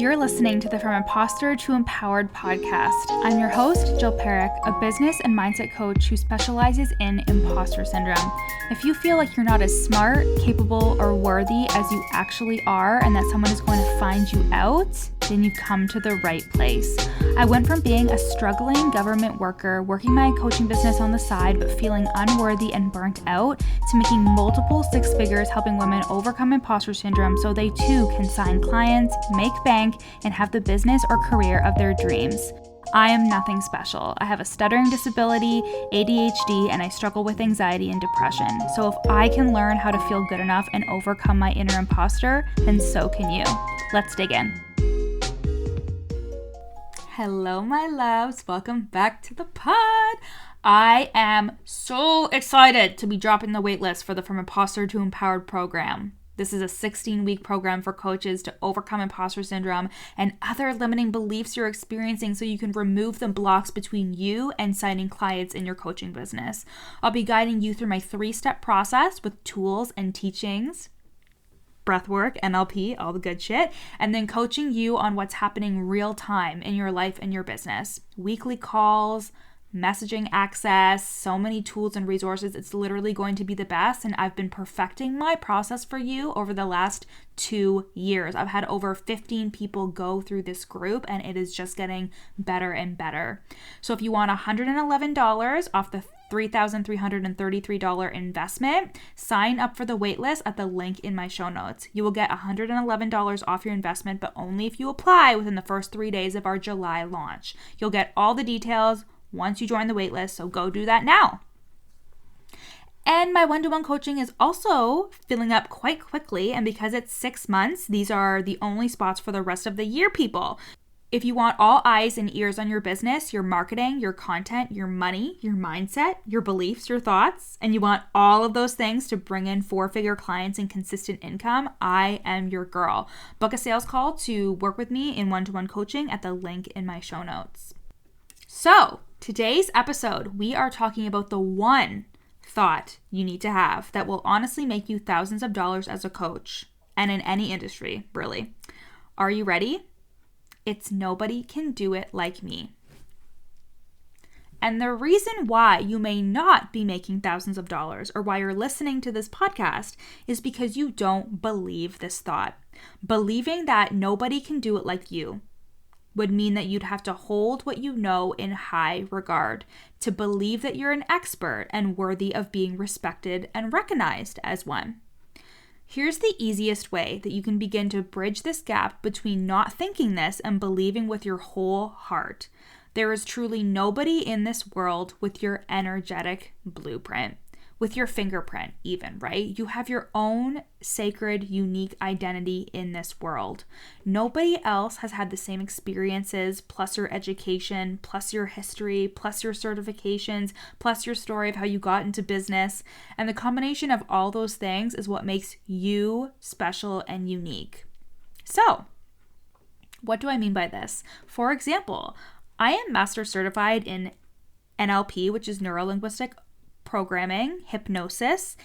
You're listening to the From Imposter to Empowered podcast. I'm your host, Jill Perrick, a business and mindset coach who specializes in imposter syndrome. If you feel like you're not as smart, capable, or worthy as you actually are, and that someone is going to find you out, then you've come to the right place. I went from being a struggling government worker, working my coaching business on the side, but feeling unworthy and burnt out, to making multiple six figures helping women overcome imposter syndrome so they too can sign clients, make bank, and have the business or career of their dreams. I am nothing special. I have a stuttering disability, ADHD, and I struggle with anxiety and depression. So if I can learn how to feel good enough and overcome my inner imposter, then so can you. Let's dig in. Hello, my loves. Welcome back to the pod. I am so excited to be dropping the waitlist for the From Imposter to Empowered program. This is a 16-week program for coaches to overcome imposter syndrome and other limiting beliefs you're experiencing so you can remove the blocks between you and signing clients in your coaching business. I'll be guiding you through my 3-step process with tools and teachings, breathwork, NLP, all the good shit, and then coaching you on what's happening real time in your life and your business. Weekly calls, messaging access, so many tools and resources. It's literally going to be the best, and I've been perfecting my process for you over the last 2 years. I've had over 15 people go through this group, and it is just getting better and better. So if you want $111 off the $3,333 investment, sign up for the waitlist at the link in my show notes. You will get $111 off your investment, but only if you apply within the first 3 days of our July launch. You'll get all the details once you join the waitlist, so go do that now. And my one-to-one coaching is also filling up quite quickly, and because it's 6 months, these are the only spots for the rest of the year, people. If you want all eyes and ears on your business, your marketing, your content, your money, your mindset, your beliefs, your thoughts, and you want all of those things to bring in 4-figure clients and consistent income, I am your girl. Book a sales call to work with me in one-to-one coaching at the link in my show notes. So, today's episode, we are talking about the one thought you need to have that will honestly make you thousands of dollars as a coach and in any industry, really. Are you ready? It's nobody can do it like me. And the reason why you may not be making thousands of dollars or why you're listening to this podcast is because you don't believe this thought. Believing that nobody can do it like you would mean that you'd have to hold what you know in high regard, to believe that you're an expert and worthy of being respected and recognized as one. Here's the easiest way that you can begin to bridge this gap between not thinking this and believing with your whole heart. There is truly nobody in this world with your energetic blueprint, with your fingerprint even, right? You have your own sacred, unique identity in this world. Nobody else has had the same experiences, plus your education, plus your history, plus your certifications, plus your story of how you got into business. And the combination of all those things is what makes you special and unique. So, what do I mean by this? For example, I am master certified in NLP, which is neuro-linguistic programming, hypnosis,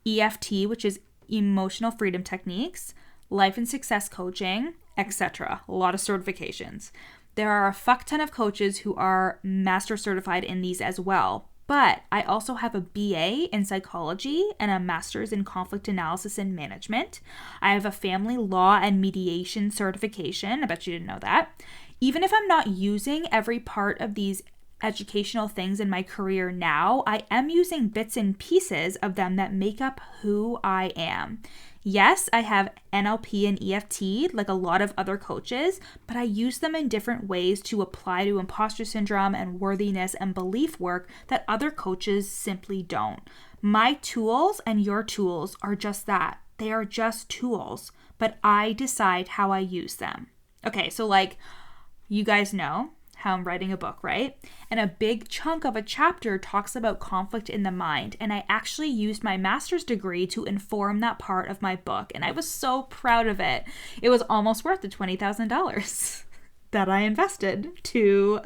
EFT, which is emotional freedom techniques, life and success coaching, etc. A lot of certifications. There are a fuck ton of coaches who are master certified in these as well. But I also have a BA in psychology and a master's in conflict analysis and management. I have a family law and mediation certification. I bet you didn't know that. Even if I'm not using every part of these educational things in my career now, I am using bits and pieces of them that make up who I am. Yes, I have NLP and EFT like a lot of other coaches, but I use them in different ways to apply to imposter syndrome and worthiness and belief work that other coaches simply don't. My tools and your tools are just that. They are just tools, but I decide how I use them. Okay, so like you guys know how I'm writing a book, right? And a big chunk of a chapter talks about conflict in the mind. And I actually used my master's degree to inform that part of my book. And I was so proud of it. It was almost worth the $20,000 that I invested to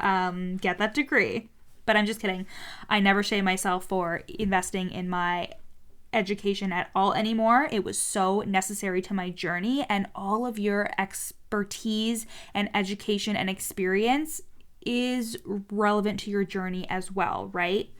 get that degree. But I'm just kidding. I never shame myself for investing in my education at all anymore. It was so necessary to my journey, and all of your expertise and education and experience is relevant to your journey as well, right?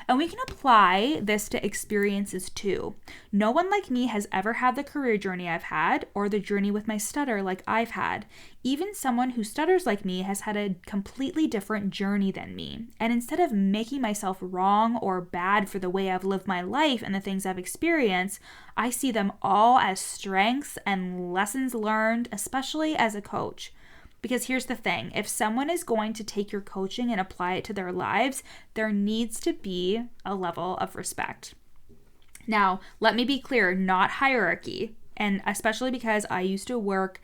And we can apply this to experiences too. No one like me has ever had the career journey I've had or the journey with my stutter like I've had. Even someone who stutters like me has had a completely different journey than me. And instead of making myself wrong or bad for the way I've lived my life and the things I've experienced, I see them all as strengths and lessons learned, especially as a coach. Because here's the thing, if someone is going to take your coaching and apply it to their lives, there needs to be a level of respect. Now, let me be clear, not hierarchy, and especially because I used to work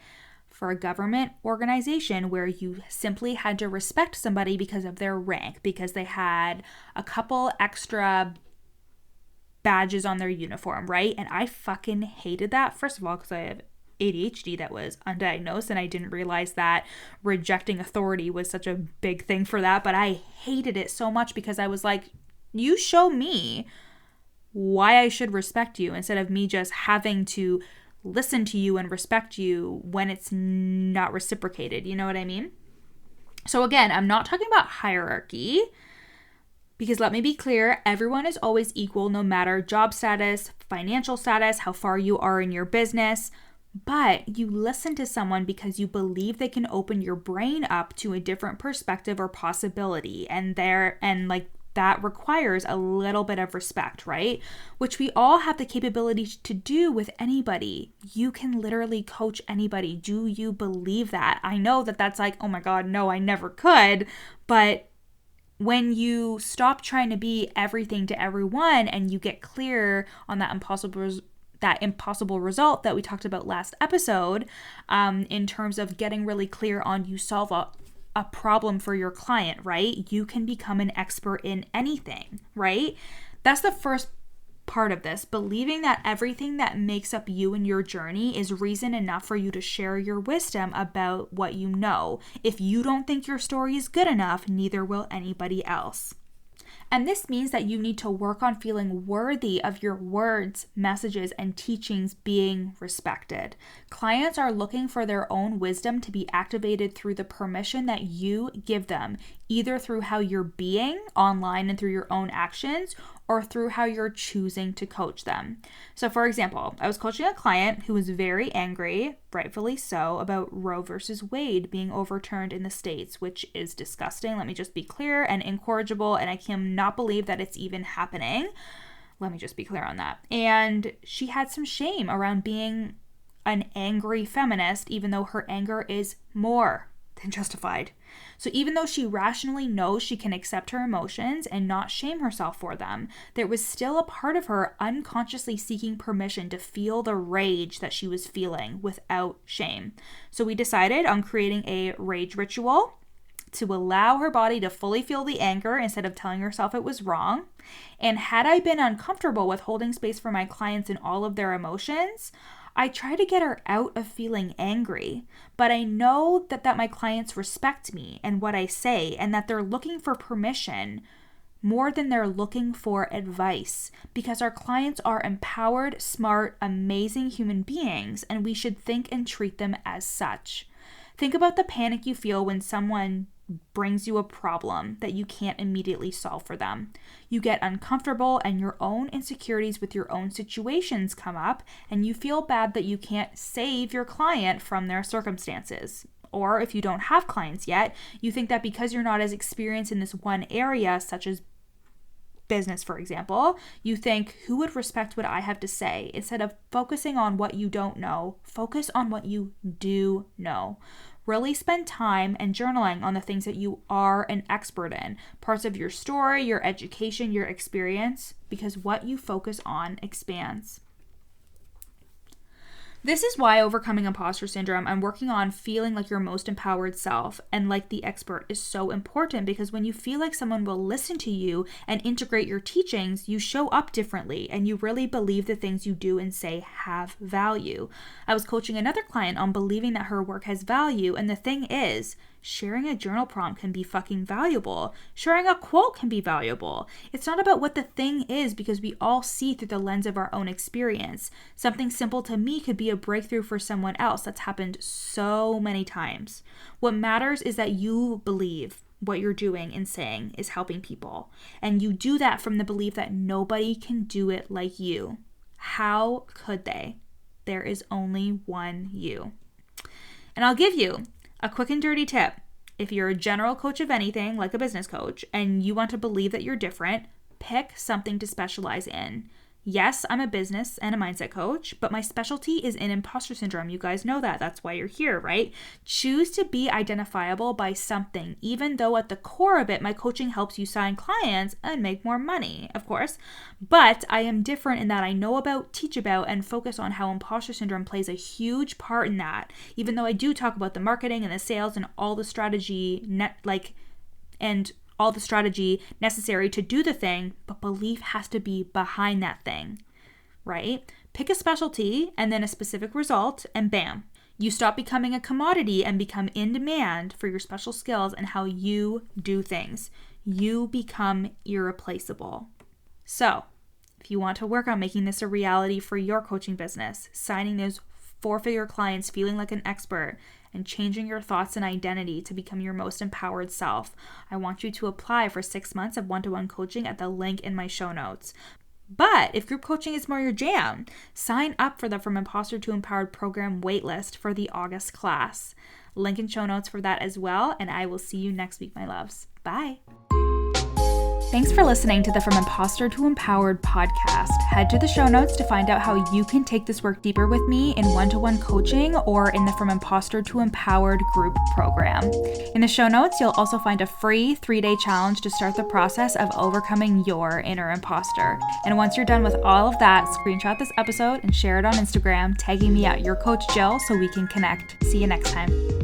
for a government organization where you simply had to respect somebody because of their rank, because they had a couple extra badges on their uniform, right? And I fucking hated that, first of all, because I have ADHD that was undiagnosed, and I didn't realize that rejecting authority was such a big thing for that, but I hated it so much because I was like, you show me why I should respect you instead of me just having to listen to you and respect you when it's not reciprocated. You know what I mean? So again, I'm not talking about hierarchy, because let me be clear, everyone is always equal no matter job status, financial status, how far you are in your business. But you listen to someone because you believe they can open your brain up to a different perspective or possibility, and that requires a little bit of respect, right? Which we all have the capability to do with anybody. You can literally coach anybody. Do you believe that? I know that that's like, oh my God, no, I never could. But when you stop trying to be everything to everyone and you get clear on that impossible result that we talked about last episode, in terms of getting really clear on you solve a problem for your client, right? You can become an expert in anything, right? That's the first part of this, believing that everything that makes up you and your journey is reason enough for you to share your wisdom about what you know. If you don't think your story is good enough, neither will anybody else. And this means that you need to work on feeling worthy of your words, messages, and teachings being respected. Clients are looking for their own wisdom to be activated through the permission that you give them, either through how you're being online and through your own actions, or through how you're choosing to coach them. So for example, I was coaching a client who was very angry, rightfully so, about Roe versus Wade being overturned in the States, which is disgusting. Let me just be clear, and incorrigible, and I cannot believe that it's even happening. Let me just be clear on that. And she had some shame around being an angry feminist, even though her anger is more than justified. So even though she rationally knows she can accept her emotions and not shame herself for them, there was still a part of her unconsciously seeking permission to feel the rage that she was feeling without shame. So we decided on creating a rage ritual to allow her body to fully feel the anger instead of telling herself it was wrong. And had I been uncomfortable with holding space for my clients in all of their emotions, I try to get her out of feeling angry, but I know that my clients respect me and what I say, and that they're looking for permission more than they're looking for advice, because our clients are empowered, smart, amazing human beings, and we should think and treat them as such. Think about the panic you feel when someone brings you a problem that you can't immediately solve for them. You get uncomfortable and your own insecurities with your own situations come up, and you feel bad that you can't save your client from their circumstances. Or if you don't have clients yet, you think that because you're not as experienced in this one area, such as business, for example, you think, who would respect what I have to say? Instead of focusing on what you don't know, focus on what you do know. Really spend time and journaling on the things that you are an expert in, parts of your story, your education, your experience, because what you focus on expands. This is why overcoming imposter syndrome and working on feeling like your most empowered self and like the expert is so important, because when you feel like someone will listen to you and integrate your teachings, you show up differently and you really believe the things you do and say have value. I was coaching another client on believing that her work has value, and the thing is, Sharing a journal prompt can be fucking valuable. Sharing a quote can be valuable. It's not about what the thing is because we all see through the lens of our own experience. Something simple to me could be a breakthrough for someone else. That's happened so many times. What matters is that you believe what you're doing and saying is helping people. And you do that from the belief that nobody can do it like you. How could they? There is only one you. And I'll give you a quick and dirty tip. If you're a general coach of anything, like a business coach, and you want to believe that you're different, pick something to specialize in. Yes, I'm a business and a mindset coach, but my specialty is in imposter syndrome. You guys know that. That's why you're here, right? Choose to be identifiable by something, even though at the core of it, my coaching helps you sign clients and make more money, of course. But I am different in that I know about, teach about, and focus on how imposter syndrome plays a huge part in that, even though I do talk about the marketing and the sales and all the strategy all the strategy necessary to do the thing, but belief has to be behind that thing, right? Pick a specialty and then a specific result, and bam, you stop becoming a commodity and become in demand for your special skills and how you do things. You become irreplaceable. So, if you want to work on making this a reality for your coaching business, signing those 4-figure clients, feeling like an expert, and changing your thoughts and identity to become your most empowered self, I want you to apply for 6 months of one-to-one coaching at the link in my show notes. But if group coaching is more your jam, sign up for the From Imposter to Empowered program waitlist for the August class. Link in show notes for that as well, and I will see you next week, my loves. Bye. Thanks for listening to the From Imposter to Empowered podcast. Head to the show notes to find out how you can take this work deeper with me in one-to-one coaching or in the From Imposter to Empowered group program. In the show notes, you'll also find a free 3-day challenge to start the process of overcoming your inner imposter. And once you're done with all of that, screenshot this episode and share it on Instagram, tagging me at Your Coach Jill so we can connect. See you next time.